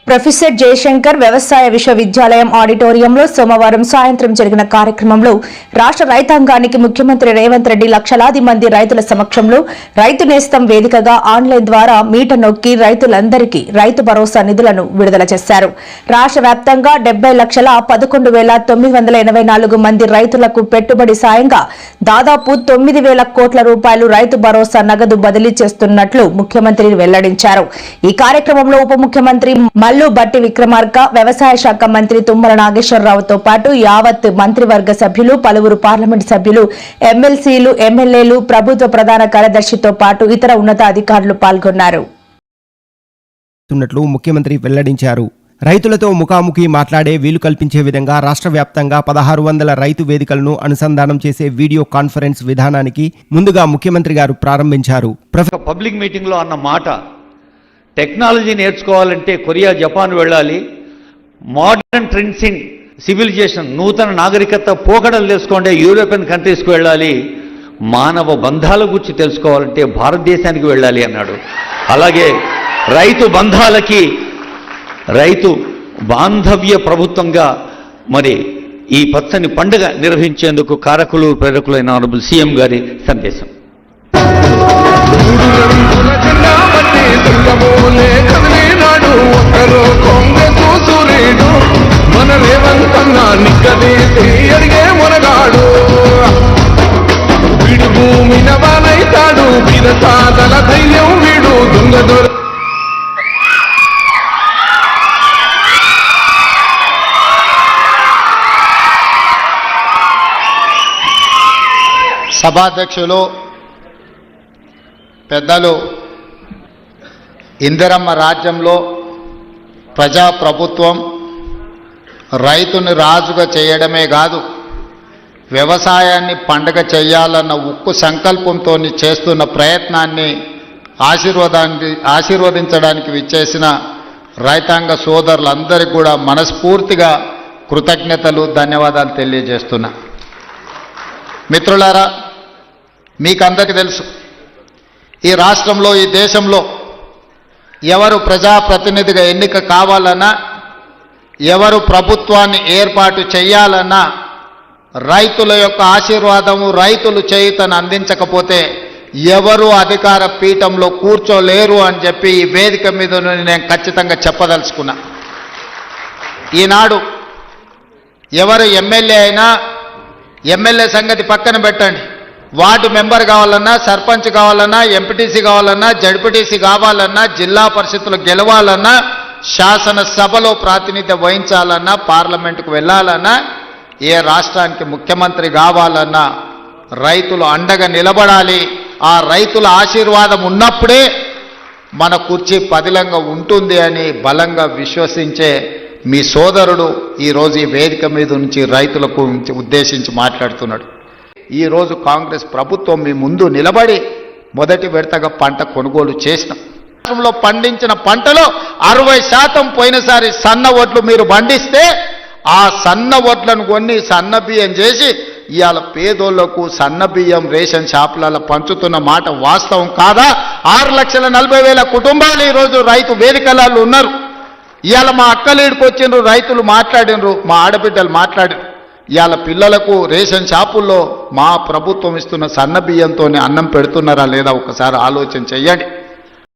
Professor Jayashankar వ్యవసాయ విశ్వవిద్యాలయం ఆడిటోరియంలో సోమవారం సాయంత్రం జరిగిన కార్యక్రమంలో రాష్ట్ర రైతాంగానికి ముఖ్యమంత్రి రేవంత్ రెడ్డి లక్షలాది మంది రైతుల సమక్షంలో రైతు నేస్తం వేదికగా ఆన్లైన్ ద్వారా మీట నొక్కి రైతులందరికీ రైతు భరోసా నిధులను విడుదల చేశారు. రాష్ట్ర వ్యాప్తంగా 70,11,984 మంది రైతులకు పెట్టుబడి సాయంగా దాదాపు 9,000 కోట్ల రూపాయలు రైతు భరోసా నగదు బదిలీ చేస్తున్నట్లు ముఖ్యమంత్రి వెల్లడించారు. ఈ కార్యక్రమంలో ఉప ముఖ్యమంత్రి మల్లు బట్టి విక్రమార్క, వ్యవసాయ శాఖ మంత్రి తుమ్మల నాగేశ్వరరావుతో పాటు యావత్ మంత్రివర్గ సభ్యులు, పలువురు పార్లమెంటు సభ్యులు, ఎమ్మెల్సీలు, ఎమ్మెల్యేలు, ప్రభుత్వ ప్రధాన కార్యదర్శితో పాటు ఇతర ఉన్నతాధికారులు పాల్గొన్నారు. ముఖ్యమంత్రి వెల్లడించారు. రైతులతో ముఖాముఖి మాట్లాడే వీలు కల్పించే విధంగా రాష్ట్ర వ్యాప్తంగా 1600 రైతు వేదికలను అనుసంధానం చేసే వీడియో కాన్ఫరెన్స్ విధానానికి ముందుగా ముఖ్యమంత్రి గారు ప్రారంభించారు. పబ్లిక్ మీటింగ్ లో అన్న మాట, టెక్నాలజీ నేర్చుకోవాలంటే కొరియా, జపాన్ వెళ్ళాలి, మోడర్న్ ట్రెండ్స్ ఇన్ సివిలైజేషన్, నూతన నాగరికత పోకడలు తెలుసుకోండి యూరోపియన్ కంట్రీస్కి వెళ్ళాలి, మానవ బంధాల గురించి తెలుసుకోవాలంటే భారతదేశానికి వెళ్ళాలి అన్నాడు. అలాగే రైతు బంధాలకి రైతు బాంధవ్య ప్రభుత్వంగా మరి ఈ పచ్చని పండుగ నిర్వహించేందుకు కారకులు ప్రేరకులైన ఆనరబుల్ సీఎం గారి సందేశం. మన రేవంతన్నా నిక్కదీసి అడిగే మునగాడు, వీడు భూమి నవాలైతాడు, బిరసాదల ధైర్యం వీడు దొంగ. సభాధ్యక్షులు పెద్దలు, ఇందిరమ్మ రాజ్యంలో ప్రజాప్రభుత్వం రైతుని రాజుగా చేయడమే కాదు, వ్యవసాయాన్ని పండగ చేయాలన్న ఉక్కు సంకల్పంతో చేస్తున్న ప్రయత్నాన్ని ఆశీర్వదించడానికి విచ్చేసిన రైతాంగ సోదరులందరికీ కూడా మనస్ఫూర్తిగా కృతజ్ఞతలు, ధన్యవాదాలు తెలియజేస్తున్నా. మిత్రులారా, మీకందరికీ తెలుసు, ఈ రాష్ట్రంలో, ఈ దేశంలో ఎవరు ప్రజాప్రతినిధిగా ఎన్నిక కావాలన్నా, ఎవరు ప్రభుత్వాన్ని ఏర్పాటు చేయాలన్నా రైతుల యొక్క ఆశీర్వాదము, రైతులు చేయుతను అందించకపోతే ఎవరు అధికార పీఠంలో కూర్చోలేరు అని చెప్పి ఈ వేదిక మీద నేను ఖచ్చితంగా చెప్పదలుచుకున్నా. ఈనాడు ఎవరు ఎమ్మెల్యే అయినా, ఎమ్మెల్యే సంగతి పక్కన పెట్టండి, వార్డు మెంబర్ కావాలన్నా, సర్పంచ్ కావాలన్నా, ఎంపీటీసీ కావాలన్నా, జడ్పీటీసీ కావాలన్నా, జిల్లా పరిషత్తులు గెలవాలన్నా, శాసనసభలో ప్రాతినిధ్యం వహించాలన్నా, పార్లమెంటుకు వెళ్ళాలన్నా, ఏ రాష్ట్రానికి ముఖ్యమంత్రి కావాలన్నా రైతులు అండగా నిలబడాలి. ఆ రైతుల ఆశీర్వాదం ఉన్నప్పుడే మన కుర్చీ పదిలంగా ఉంటుంది అని బలంగా విశ్వసించే మీ సోదరుడు ఈరోజు ఈ వేదిక మీద నుంచి రైతులకు ఉద్దేశించి మాట్లాడుతున్నాడు. ఈరోజు కాంగ్రెస్ ప్రభుత్వం మీ ముందు నిలబడి మొదటి విడతగా పంట కొనుగోలు చేసినాం. రాష్ట్రంలో పండించిన పంటలో 60% పోయినసారి సన్న వడ్లు మీరు పండిస్తే ఆ సన్న వడ్లను కొన్ని సన్న బియ్యం చేసి ఇవాళ పేదోళ్లకు సన్న బియ్యం రేషన్ షాపులలో పంచుతున్న మాట వాస్తవం కాదా? 6,40,000 కుటుంబాలు ఈరోజు రైతు వేదికలలో ఉన్నారు. ఇవాళ మా అక్కలీడికి వచ్చిండ్రు, రైతులు మాట్లాడినరు, మా ఆడబిడ్డలు మాట్లాడినరు. ఇవాళ పిల్లలకు రేషన్ షాపుల్లో మా ప్రభుత్వం ఇస్తున్న సన్న బియ్యంతోనే అన్నం పెడుతున్నారా లేదా ఒకసారి ఆలోచన చెయ్యండి.